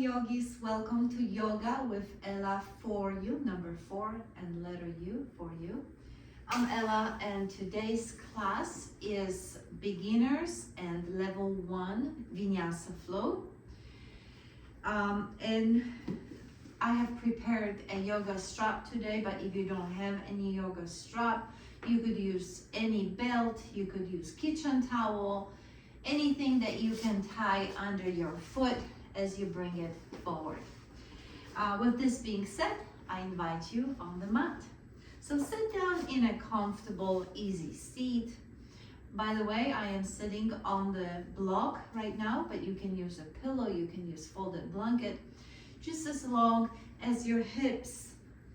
yogis, welcome to Yoga with Ella for you, number 4 and letter U for you. I'm Ella and today's class is beginners and level 1 Vinyasa Flow. And I have prepared a yoga strap today, but if you don't have any yoga strap, you could use any belt, you could use kitchen towel, anything that you can tie under your foot as you bring it forward. With this being said, I invite you on the mat. So sit down in a comfortable, easy seat. By the way, I am sitting on the block right now, but you can use a pillow, you can use folded blanket, just as long as your hips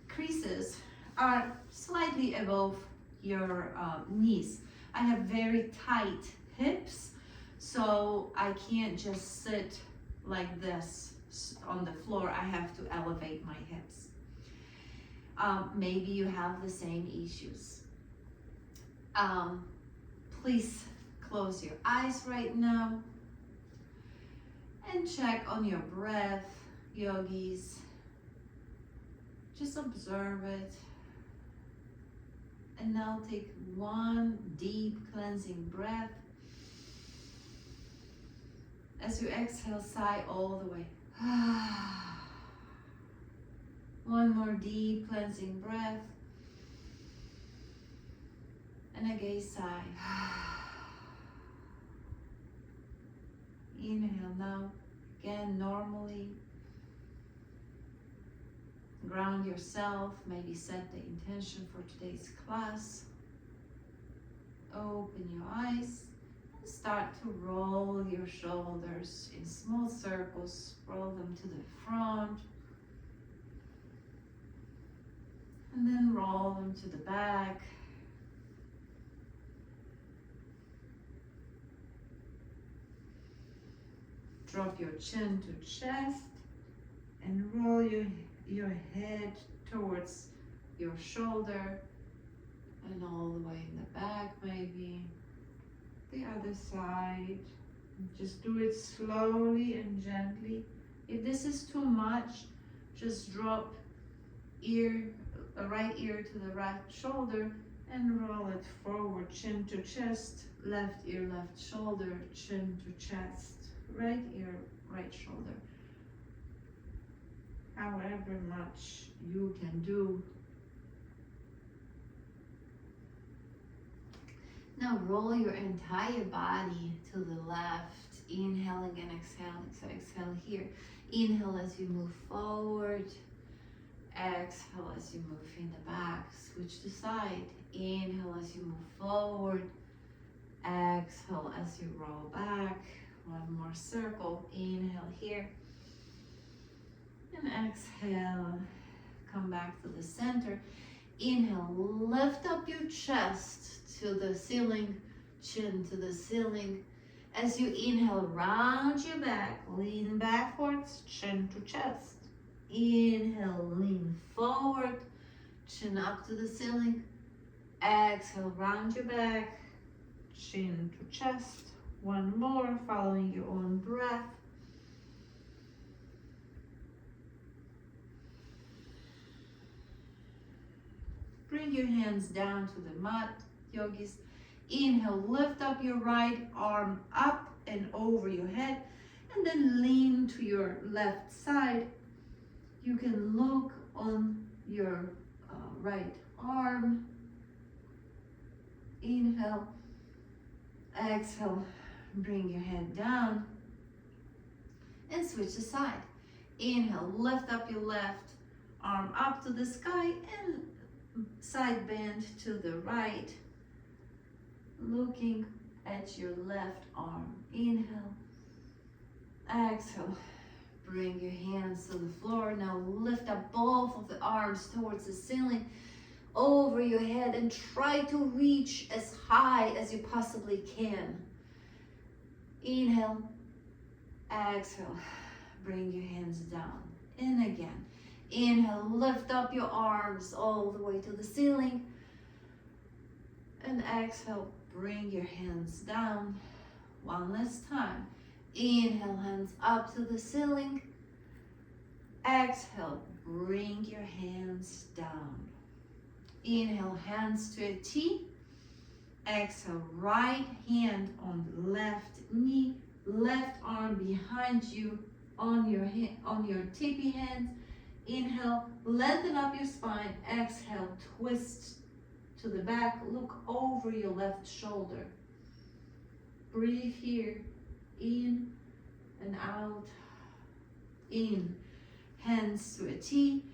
creases are slightly above your knees. I have very tight hips, so I can't just sit like this on the floor. I have to elevate my hips. Maybe you have the same issues. Please close your eyes right now and check on your breath, yogis. Just observe it. And now take one deep cleansing breath. As you exhale, sigh all the way. One more deep cleansing breath. And again, sigh. Inhale now. Again, normally. Ground yourself. Maybe set the intention for today's class. Open your eyes. Start to roll your shoulders in small circles. Roll them to the front. And then roll them to the back. Drop your chin to chest and roll your head towards your shoulder and all the way in the back maybe. The other side. Just do it slowly and gently. If this is too much, just drop right ear to the right shoulder and roll it forward, chin to chest, left ear, left shoulder, chin to chest, right ear, right shoulder. However much you can do. Now roll your entire body to the left, inhaling and exhaling. So exhale here. Inhale as you move forward. Exhale as you move in the back. Switch to side. Inhale as you move forward. Exhale as you roll back. One more circle. Inhale here. And exhale. Come back to the center. Inhale, lift up your chest to the ceiling, chin to the ceiling. As you inhale, round your back, lean backwards, chin to chest. Inhale, lean forward, chin up to the ceiling. Exhale, round your back, chin to chest. One more, following your own breath. Bring your hands down to the mat, yogis. Inhale, lift up your right arm up and over your head, and then lean to your left side. You can look on your right arm. Inhale, exhale, bring your head down, and switch aside. Inhale, lift up your left arm up to the sky, and side bend to the right, looking at your left arm. Inhale, exhale, bring your hands to the floor. Now lift up both of the arms towards the ceiling, over your head, and try to reach as high as you possibly can. Inhale, exhale, bring your hands down, and again. Inhale, lift up your arms all the way to the ceiling. And exhale, bring your hands down. One last time. Inhale, hands up to the ceiling. Exhale, bring your hands down. Inhale, hands to a T. Exhale, right hand on the left knee, left arm behind you on your tippy hands. Inhale, lengthen up your spine. Exhale, twist to the back. Look over your left shoulder. Breathe here, in and out. In, hands to a T.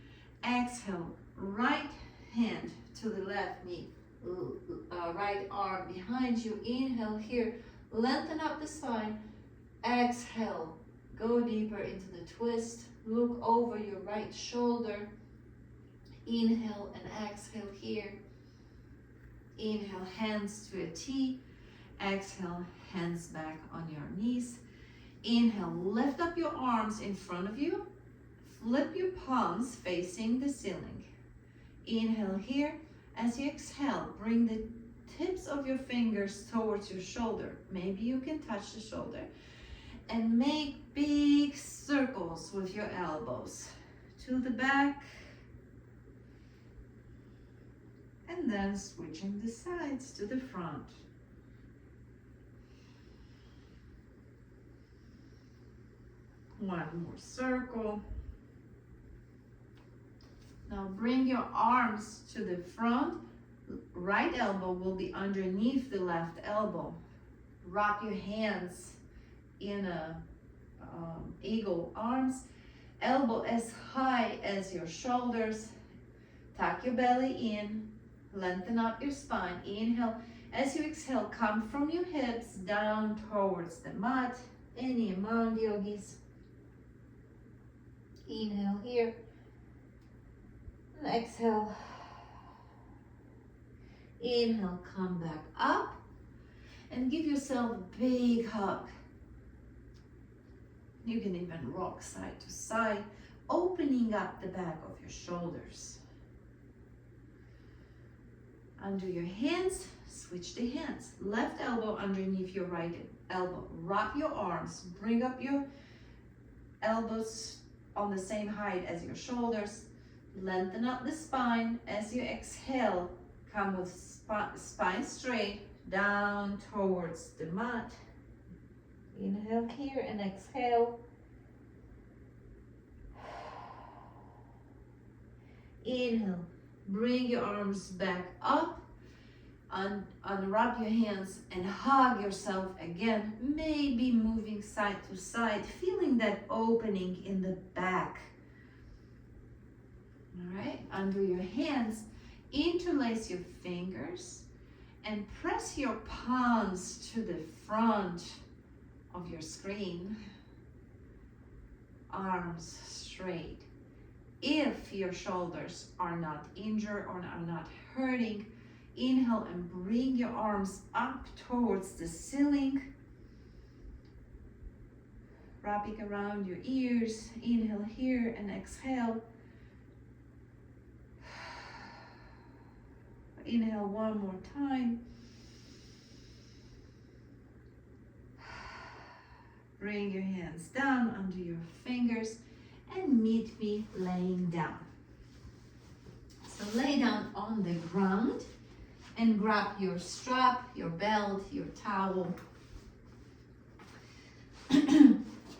Exhale, right hand to the left knee, right arm behind you. Inhale here, lengthen up the spine. Exhale, go deeper into the twist. Look over your right shoulder. Inhale and exhale here. Inhale, hands to a T. Exhale, hands back on your knees. Inhale, lift up your arms in front of you. Flip your palms facing the ceiling. Inhale here. As you exhale, bring the tips of your fingers towards your shoulder. Maybe you can touch the shoulder. And make big circles with your elbows to the back. And then switching the sides to the front. One more circle. Now bring your arms to the front. Right elbow will be underneath the left elbow. Wrap your hands in a eagle arms. Elbow as high as your shoulders. Tuck your belly in. Lengthen up your spine. Inhale. As you exhale, come from your hips down towards the mat. Any amount, yogis. Inhale here. And exhale. Inhale, come back up. And give yourself a big hug. You can even rock side to side, opening up the back of your shoulders. Under your hands, switch the hands. Left elbow underneath your right elbow. Wrap your arms. Bring up your elbows on the same height as your shoulders. Lengthen up the spine. As you exhale, come with spine straight down towards the mat. Inhale here and exhale. Inhale. Bring your arms back up. Unwrap your hands and hug yourself again. Maybe moving side to side, feeling that opening in the back. All right, under your hands, interlace your fingers and press your palms to the front of your screen. Arms straight. If your shoulders are not injured or are not hurting, inhale and bring your arms up towards the ceiling. Wrapping around your ears. Inhale here and exhale. Inhale one more time. Bring your hands down under your fingers and meet me laying down. So lay down on the ground and grab your strap, your belt, your towel.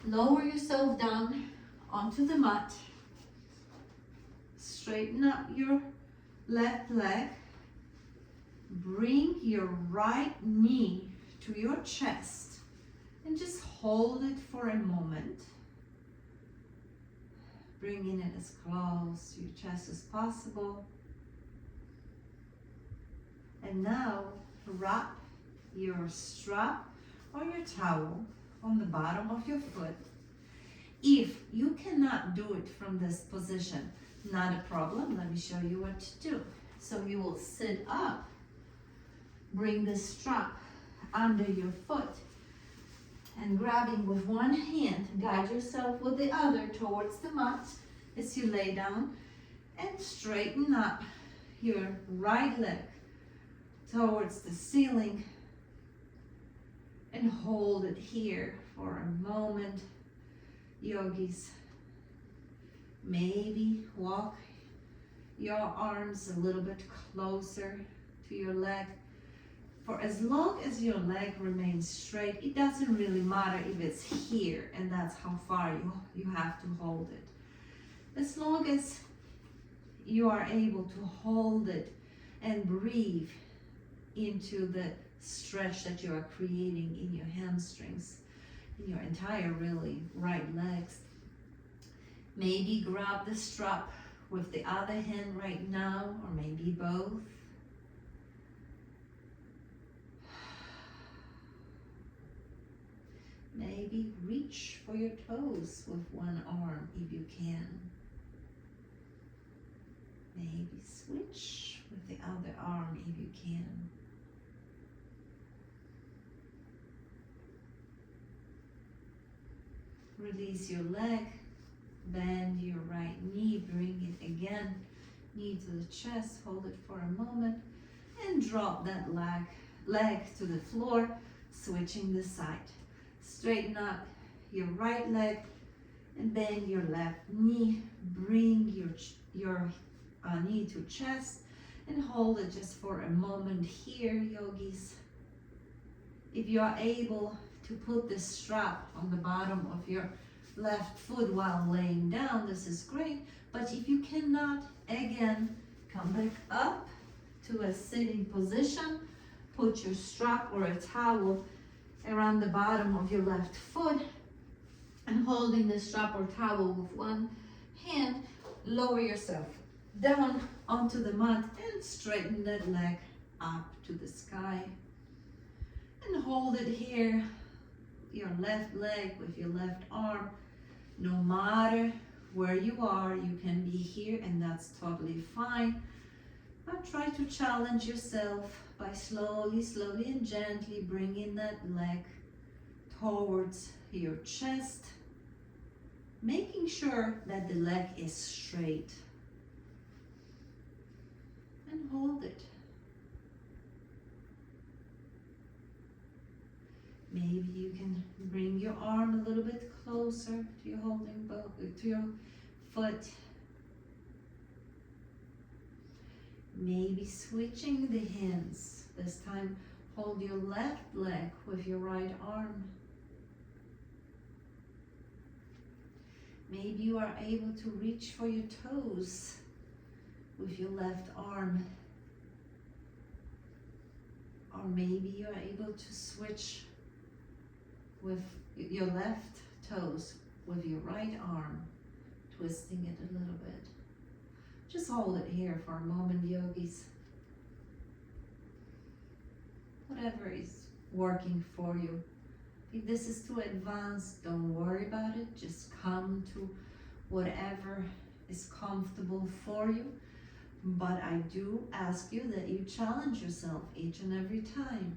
Lower yourself down onto the mat. Straighten up your left leg. Bring your right knee to your chest and just hold it for a moment. Bringing it as close to your chest as possible. And now wrap your strap or your towel on the bottom of your foot. If you cannot do it from this position, not a problem. Let me show you what to do. So you will sit up. Bring the strap under your foot and grabbing with one hand, guide yourself with the other towards the mat as you lay down and straighten up your right leg towards the ceiling and hold it here for a moment. Yogis, Maybe walk your arms a little bit closer to your leg. For as long as your leg remains straight, it doesn't really matter if it's here and that's how far you have to hold it. As long as you are able to hold it and breathe into the stretch that you are creating in your hamstrings, in your entire really right legs. Maybe grab the strap with the other hand right now, or maybe both. Maybe reach for your toes with one arm if you can. Maybe switch with the other arm if you can. Release your leg, bend your right knee, bring it again, knee to the chest, hold it for a moment, and drop that leg to the floor, switching the side. Straighten up your right leg and bend your left knee, bring your knee to chest and hold it just for a moment here, yogis. If you are able to put the strap on the bottom of your left foot while laying down, this is great. But if you cannot, again, come back up to a sitting position, put your strap or a towel around the bottom of your left foot, and holding the strap or towel with one hand, lower yourself down onto the mat and straighten that leg up to the sky. And hold it here, your left leg with your left arm. No matter where you are, you can be here and that's totally fine. But try to challenge yourself by slowly and gently bringing that leg towards your chest, making sure that the leg is straight. And hold it. Maybe you can bring your arm a little bit closer to your to your foot. Maybe switching the hands. This time hold your left leg with your right arm. Maybe you are able to reach for your toes with your left arm. Or maybe you are able to switch with your left toes with your right arm, twisting it a little bit. Just hold it here for a moment, yogis. Whatever is working for you. If this is too advanced, don't worry about it. Just come to whatever is comfortable for you. But I do ask you that you challenge yourself each and every time.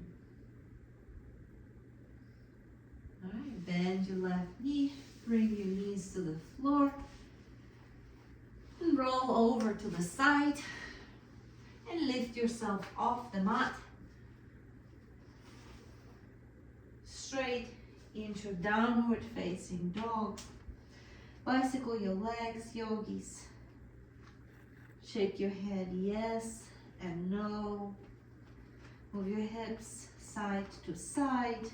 All right, bend your left knee, bring your knees to the floor, and roll over to the side, and lift yourself off the mat, straight into downward facing dog. Bicycle your legs, yogis. Shake your head yes and no. Move your hips side to side.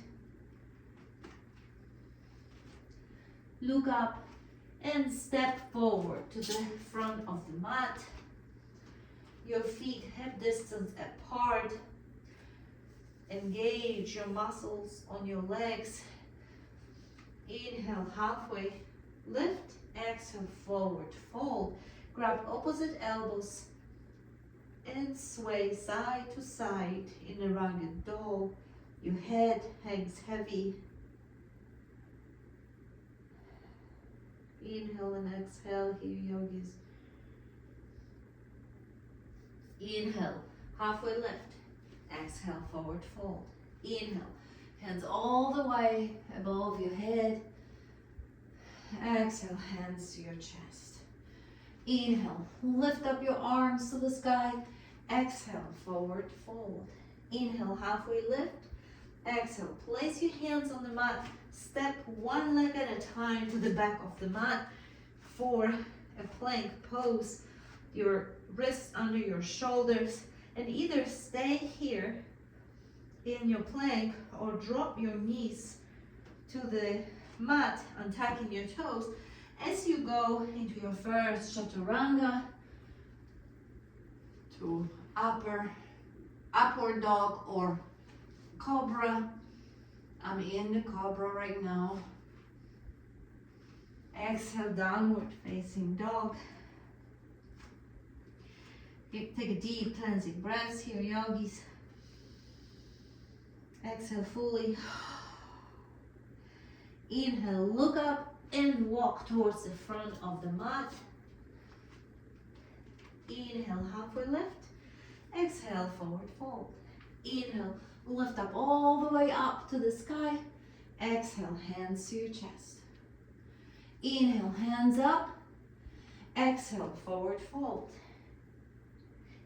Look up and step forward to the front of the mat. Your feet hip distance apart. Engage your muscles on your legs. Inhale, halfway lift. Exhale, forward fold. Grab opposite elbows and sway side to side in a rounded dog. Your head hangs heavy. Inhale and exhale here, yogis. Inhale, halfway lift. Exhale, forward fold. Inhale, hands all the way above your head. Exhale, hands to your chest. Inhale, lift up your arms to the sky. Exhale, forward fold. Inhale, halfway lift. Exhale, place your hands on the mat. Step one leg at a time to the back of the mat for a plank pose, your wrists under your shoulders, and either stay here in your plank or drop your knees to the mat, untucking your toes as you go into your first chaturanga to upward dog or cobra. I'm in the cobra right now. Exhale, downward facing dog. Take a deep cleansing breath here, yogis. Exhale fully. Inhale, look up and walk towards the front of the mat. Inhale, halfway lift. Exhale, forward fold. Inhale, lift up all the way up to the sky. Exhale, hands to your chest. Inhale, hands up. Exhale, forward fold.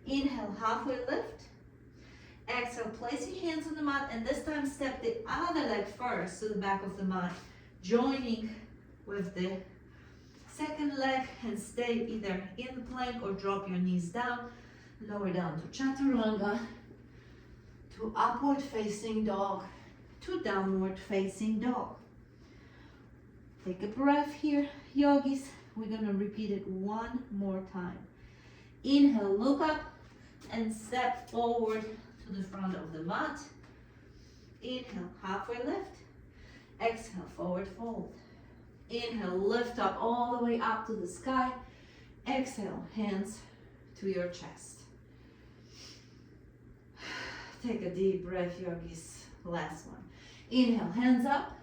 Inhale, halfway lift. Exhale, place your hands on the mat, and this time step the other leg first to the back of the mat, joining with the second leg, and stay either in the plank or drop your knees down, lower down to chaturanga, to upward facing dog, to downward facing dog. Take a breath here, yogis. We're gonna repeat it one more time. Inhale, look up and step forward to the front of the mat. Inhale, halfway lift. Exhale, forward fold. Inhale, lift up all the way up to the sky. Exhale, hands to your chest. Take a deep breath, yogis. Last one. Inhale, hands up.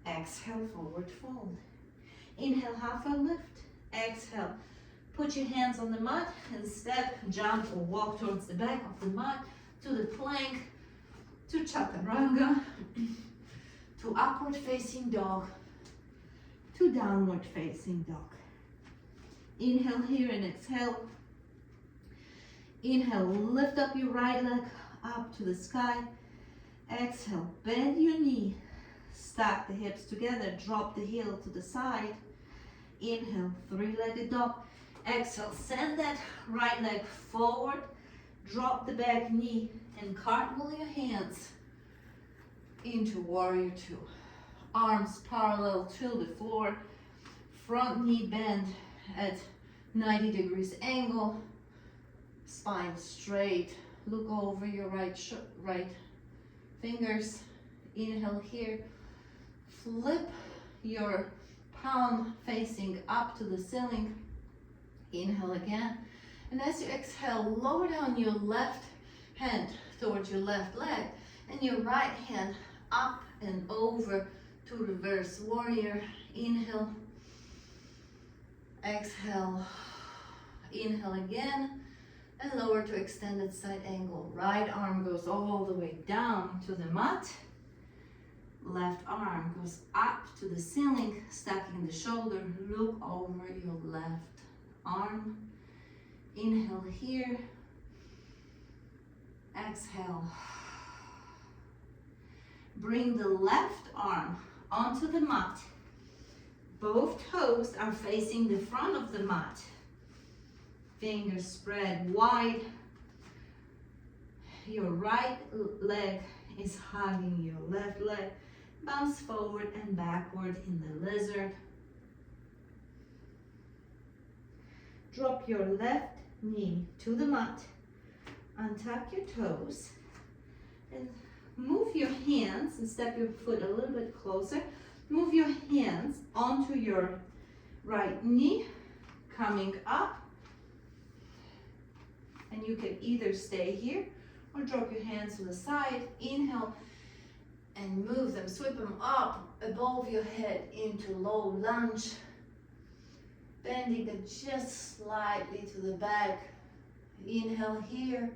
Exhale, forward fold. Inhale, halfway lift. Exhale, put your hands on the mat and step, jump, or walk towards the back of the mat, to the plank, to chaturanga, to upward facing dog, to downward facing dog. Inhale here and exhale. Inhale, lift up your right leg up to the sky. Exhale, bend your knee, stack the hips together, drop the heel to the side. Inhale, three-legged dog. Exhale, send that right leg forward, drop the back knee, and cartwheel your hands into warrior two. Arms parallel to the floor, front knee bend at 90 degrees angle, spine straight. Look over your right fingers. Inhale here, flip your palm facing up to the ceiling. Inhale again, and as you exhale, lower down your left hand towards your left leg, and your right hand up and over to reverse warrior. Inhale, exhale, inhale again, and lower to extended side angle. Right arm goes all the way down to the mat. Left arm goes up to the ceiling, stacking the shoulder. Look over your left arm. Inhale here. Exhale. Bring the left arm onto the mat. Both toes are facing the front of the mat. Fingers spread wide. Your right leg is hugging your left leg. Bounce forward and backward in the lizard. Drop your left knee to the mat. Untuck your toes. And move your hands and step your foot a little bit closer. Move your hands onto your right knee, coming up. And you can either stay here or drop your hands to the side. Inhale and move them, sweep them up above your head into low lunge. Bending it just slightly to the back. Inhale here.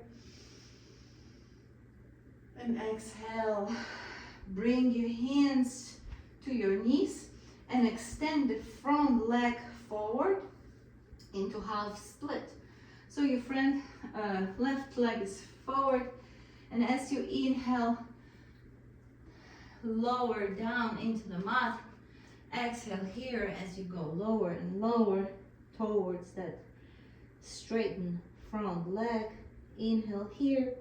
And exhale. Bring your hands to your knees and extend the front leg forward into half split. So your front left leg is forward, and as you inhale, lower down into the mat. Exhale here as you go lower and lower towards that straighten front leg. Inhale here.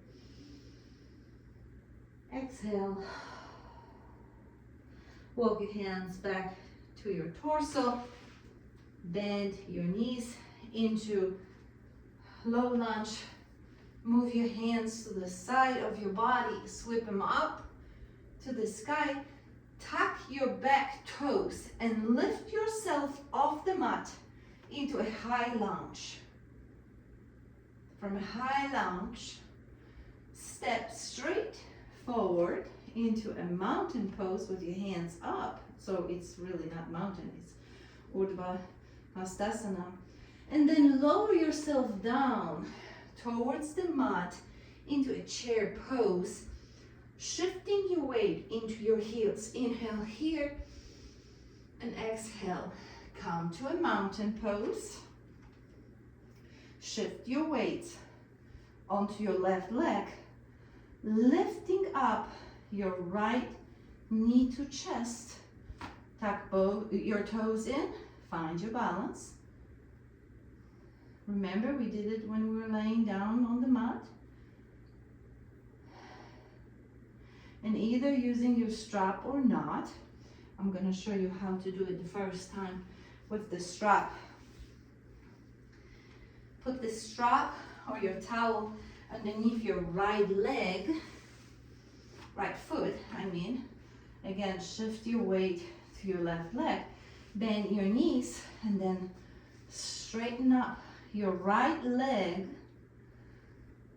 Exhale. Walk your hands back to your torso. Bend your knees into low lunge. Move your hands to the side of your body. Sweep them up to the sky. Tuck your back toes and lift yourself off the mat into a high lunge. From a high lunge, step straight forward into a mountain pose with your hands up. So it's really not mountain, it's Urdhva Hastasana. And then lower yourself down towards the mat into a chair pose, shifting your weight into your heels. Inhale here and exhale. Come to a mountain pose. Shift your weight onto your left leg, lifting up your right knee to chest. Tuck both your toes in, find your balance. Remember, we did it when we were laying down on the mat. And either using your strap or not, I'm going to show you how to do it the first time with the strap. Put the strap or your towel underneath your right leg, right foot, I mean. Again, shift your weight to your left leg. Bend your knees and then straighten up your right leg,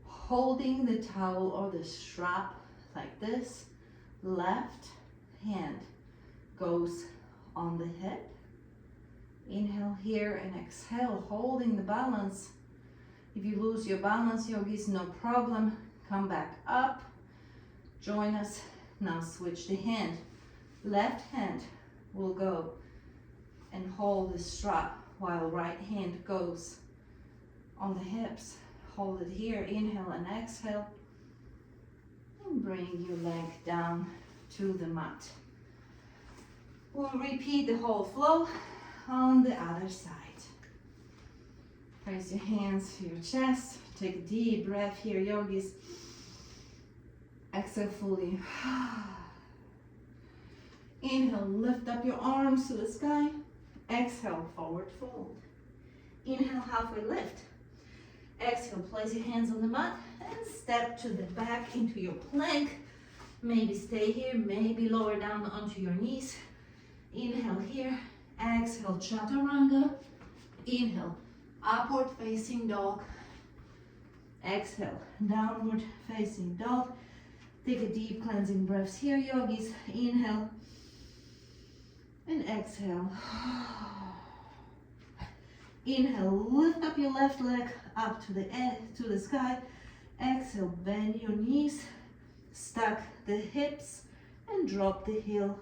holding the towel or the strap like this. Left hand goes on the hip. Inhale here and exhale, holding the balance. If you lose your balance, yogis, no problem. Come back up. Join us. Now switch the hand. Left hand will go and hold the strap while right hand goes on the hips. Hold it here. Inhale and exhale. And bring your leg down to the mat. We'll repeat the whole flow on the other side. Place your hands to your chest. Take a deep breath here, yogis. Exhale fully. Inhale, lift up your arms to the sky. Exhale, forward fold. Inhale, halfway lift. Exhale, place your hands on the mat and step to the back into your plank. Maybe stay here, maybe lower down onto your knees. Inhale here. Exhale, chaturanga. Inhale, upward facing dog. Exhale, downward facing dog. Take a deep cleansing breath here, yogis. Inhale and exhale. Inhale, lift up your left leg up to the sky. Exhale, bend your knees, stack the hips and drop the heel.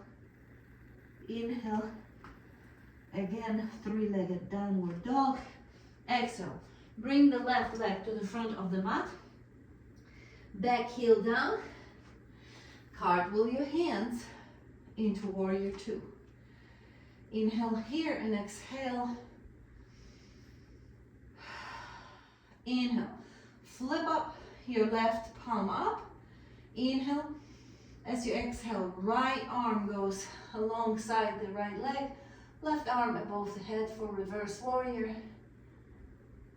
Inhale. Again, three-legged downward dog. Exhale. Bring the left leg to the front of the mat. Back heel down. Cartwheel your hands into warrior two. Inhale here and exhale. Inhale. Flip up your left palm up. Inhale. As you exhale, right arm goes alongside the right leg. Left arm above the head for reverse warrior.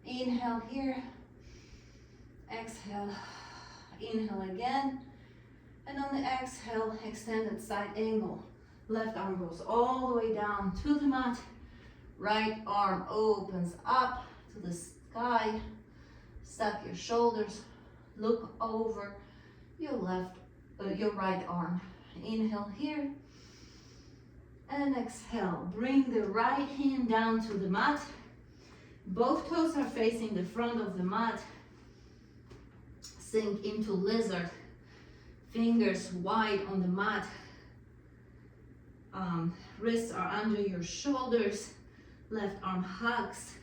Inhale here. Exhale. Inhale again. And on the exhale, extended side angle. Left arm goes all the way down to the mat. Right arm opens up to the sky. Stack your shoulders. Look over your right arm. Inhale here. And exhale. Bring the right hand down to the mat. Both toes are facing the front of the mat. Sink into lizard. Fingers wide on the mat. Wrists are under your shoulders. Left arm hugs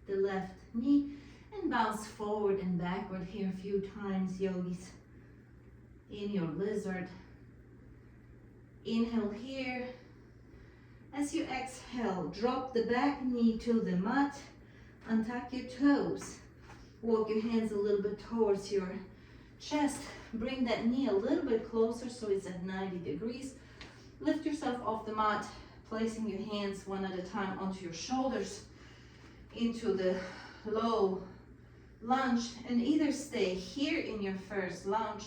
the left knee. And bounce forward and backward here a few times, yogis. In your lizard. Inhale here. As you exhale, drop the back knee to the mat. Untuck your toes. Walk your hands a little bit towards your chest. Bring that knee a little bit closer so it's at 90 degrees. Lift yourself off the mat, placing your hands one at a time onto your shoulders into the low lunge, and either stay here in your first lunge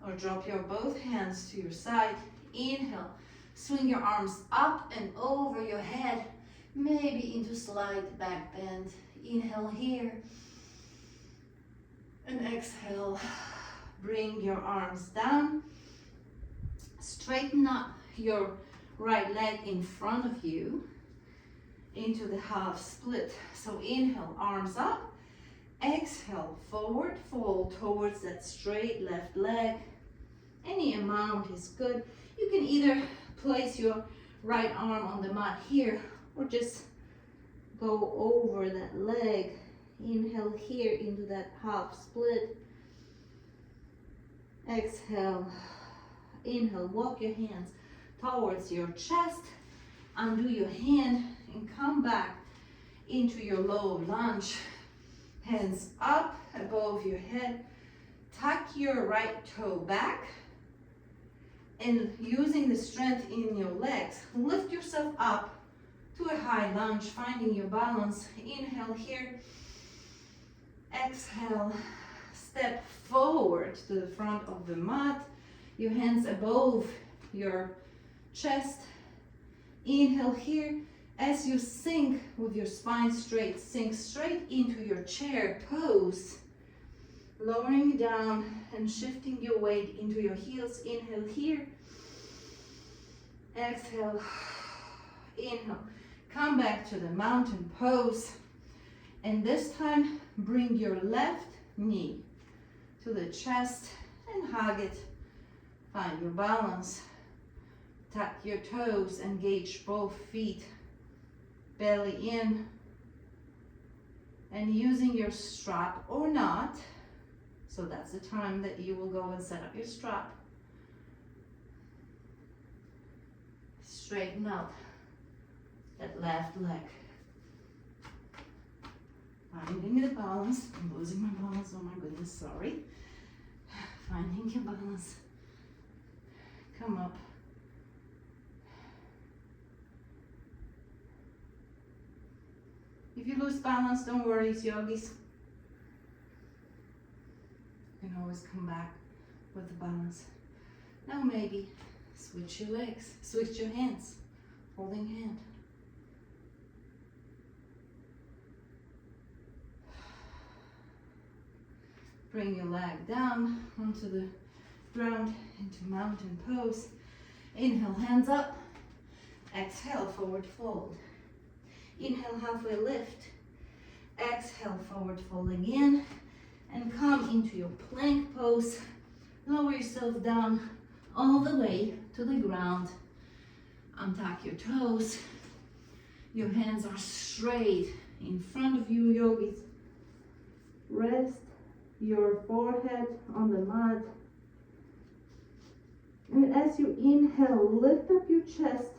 or drop your both hands to your side. Inhale, swing your arms up and over your head, maybe into slight back bend. Inhale here, and exhale, bring your arms down. Straighten up your right leg in front of you into the half split. So inhale, arms up. Exhale, forward fold towards that straight left leg. Any amount is good. You can either place your right arm on the mat here or just go over that leg. Inhale here into that half split. Exhale, inhale, walk your hands towards your chest. Undo your hand and come back into your low lunge. Hands up above your head. Tuck your right toe back. And using the strength in your legs, lift yourself up to a high lunge, finding your balance. Inhale here. Exhale. Step forward to the front of the mat. Your hands above your chest. Inhale here. As you sink with your spine straight, sink straight into your chair pose. Lowering down and shifting your weight into your heels. Inhale here. Exhale. Inhale. Come back to the mountain pose. And this time, bring your left knee to the chest and hug it. Find your balance. Tuck your toes, engage both feet. Belly in. And using your strap or not, so that's the time that you will go and set up your strap. Straighten out that left leg. Finding the balance. I'm losing my balance. Oh my goodness, sorry. Finding your balance. Come up. If you lose balance, don't worry, it's yogis. You can always come back with the balance. Now maybe switch your legs, switch your hands, holding hand. Bring your leg down onto the ground into mountain pose. Inhale, hands up. Exhale, forward fold. Inhale, halfway lift. Exhale, forward folding in. And come into your plank pose. Lower yourself down all the way to the ground. Untuck your toes. Your hands are straight in front of you, yogis. Rest your forehead on the mat. And as you inhale, lift up your chest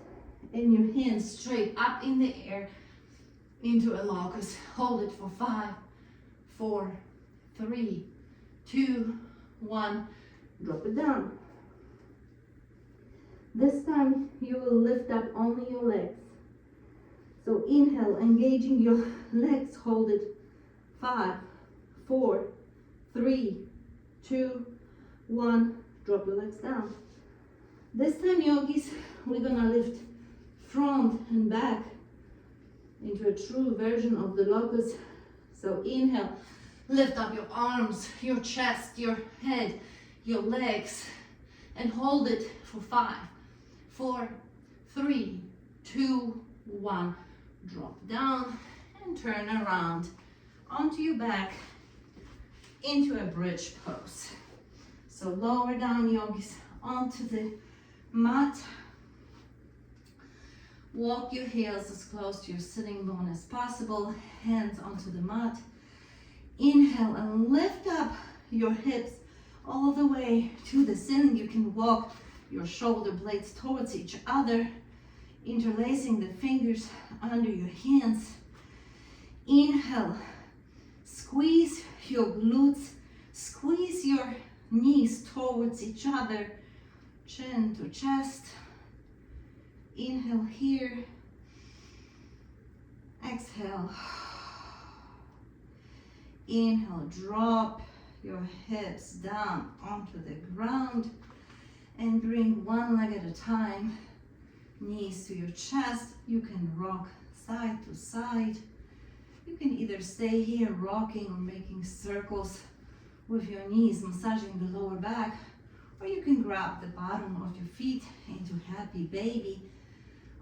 and your hands straight up in the air into a locust. Hold it for 5, 4, 3, 2, 1. Drop it down. This time you will lift up only your legs. So inhale, engaging your legs, hold it. 5, 4, 3, 2, 1. Drop your legs down. This time, yogis, we're gonna lift front and back into a true version of the locust. So inhale, lift up your arms, your chest, your head, your legs, and hold it for 5, 4, 3, 2, 1. Drop down and turn around onto your back into a bridge pose. So lower down, yogis, onto the mat. Walk your heels as close to your sitting bone as possible. Hands onto the mat. Inhale and lift up your hips all the way to the ceiling. You can walk your shoulder blades towards each other, interlacing the fingers under your hands. Inhale. exhale, squeeze your glutes, squeeze your knees towards each other, chin to chest. Inhale here, exhale. Inhale, drop your hips down onto the ground and bring one leg at a time, knees to your chest. You can rock side to side. You can either stay here rocking or making circles with your knees, massaging the lower back, or you can grab the bottom of your feet into happy baby,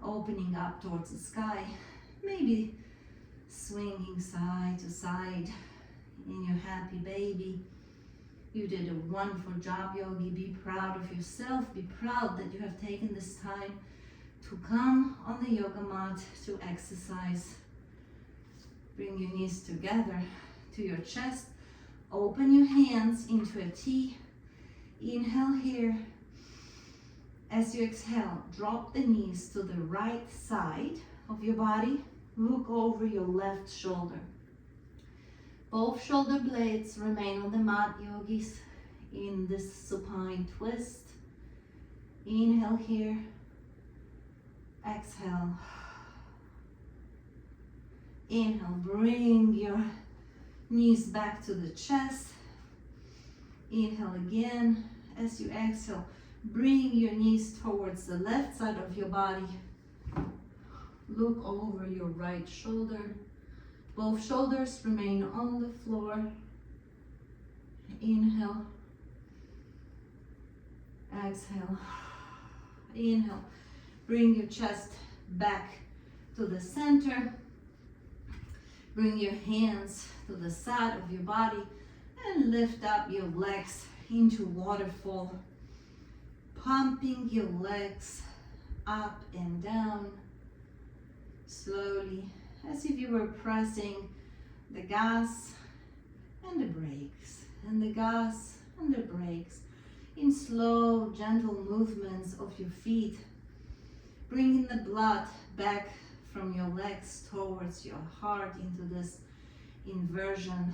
opening up towards the sky, maybe swinging side to side in your happy baby. You did a wonderful job, yogi. Be proud of yourself. Be proud that you have taken this time to come on the yoga mat to exercise. Bring your knees together to your chest. Open your hands into a T. Inhale here. As you exhale, drop the knees to the right side of your body. Look over your left shoulder. Both shoulder blades remain on the mat, yogis, in this supine twist. Inhale here. Exhale. Inhale, bring your knees back to the chest. Inhale again. As you exhale, bring your knees towards the left side of your body. Look over your right shoulder. Both shoulders remain on the floor. Inhale. Exhale. Inhale. Bring your chest back to the center. Bring your hands to the side of your body and lift up your legs into waterfall. Pumping your legs up and down slowly, as if you were pressing the gas and the brakes, and the gas and the brakes in slow, gentle movements of your feet, bringing the blood back from your legs towards your heart into this inversion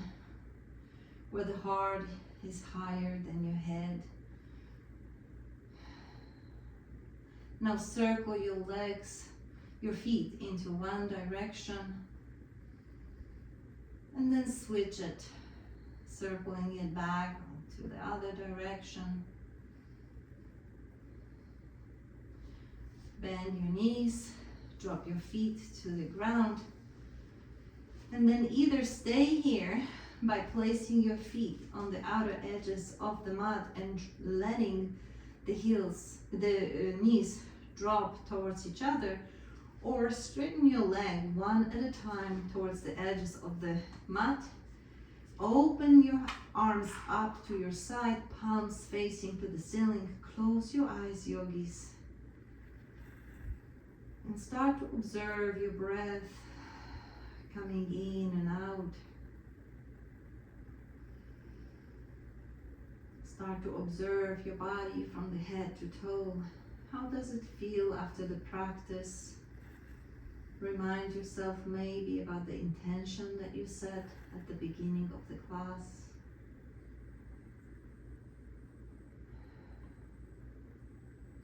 where the heart is higher than your head. Now circle your legs, your feet into one direction, and then switch it, circling it back to the other direction. Bend your knees, drop your feet to the ground, and then either stay here by placing your feet on the outer edges of the mat and letting the knees drop towards each other, or straighten your leg one at a time towards the edges of the mat. Open your arms up to your side, palms facing to the ceiling. Close your eyes, yogis, and start to observe your breath coming in and out. Start to observe your body from the head to toe. How does it feel after the practice? Remind yourself maybe about the intention that you set at the beginning of the class.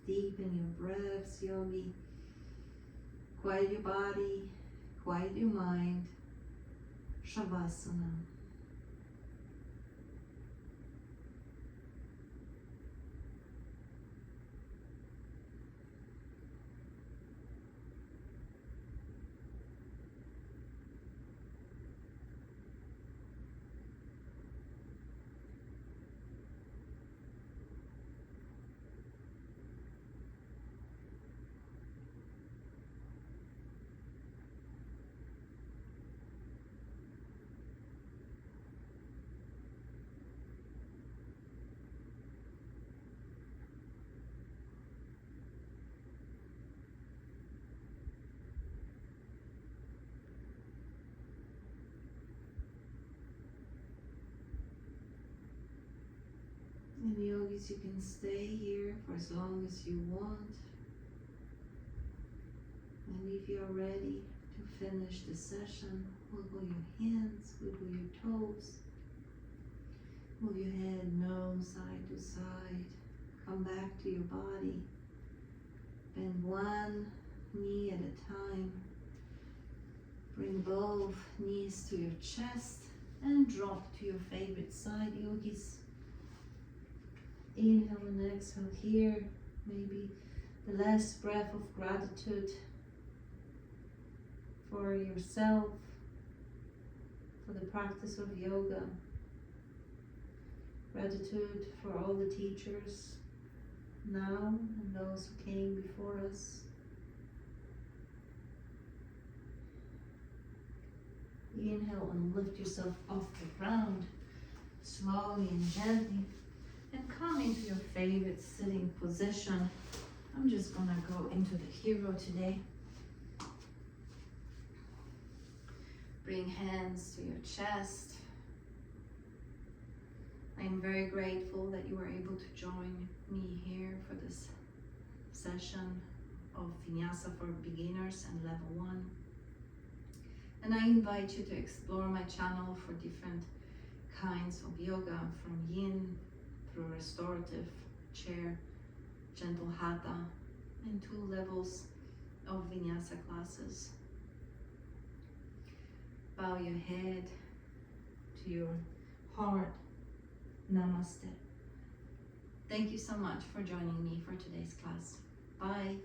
Deepen your breaths, yogi. Quiet your body, quiet your mind. Shavasana. And yogis, you can stay here for as long as you want. And if you're ready to finish the session, Wiggle your hands, wiggle your toes. Move your head, nose, side to side. Come back to your body. Bend one knee at a time. Bring both knees to your chest and drop to your favorite side, yogis. Inhale and exhale here. Maybe the last breath of gratitude for yourself, for the practice of yoga. Gratitude for all the teachers now and those who came before us. Inhale and lift yourself off the ground, slowly and gently, and come into your favorite sitting position. I'm just gonna go into the hero today. Bring hands to your chest. I'm very grateful that you were able to join me here for this session of Vinyasa for beginners and level 1. And I invite you to explore my channel for different kinds of yoga, from Yin through restorative, chair, gentle Hatha, and 2 levels of Vinyasa classes. Bow your head to your heart. Namaste. Thank you so much for joining me for today's class. Bye.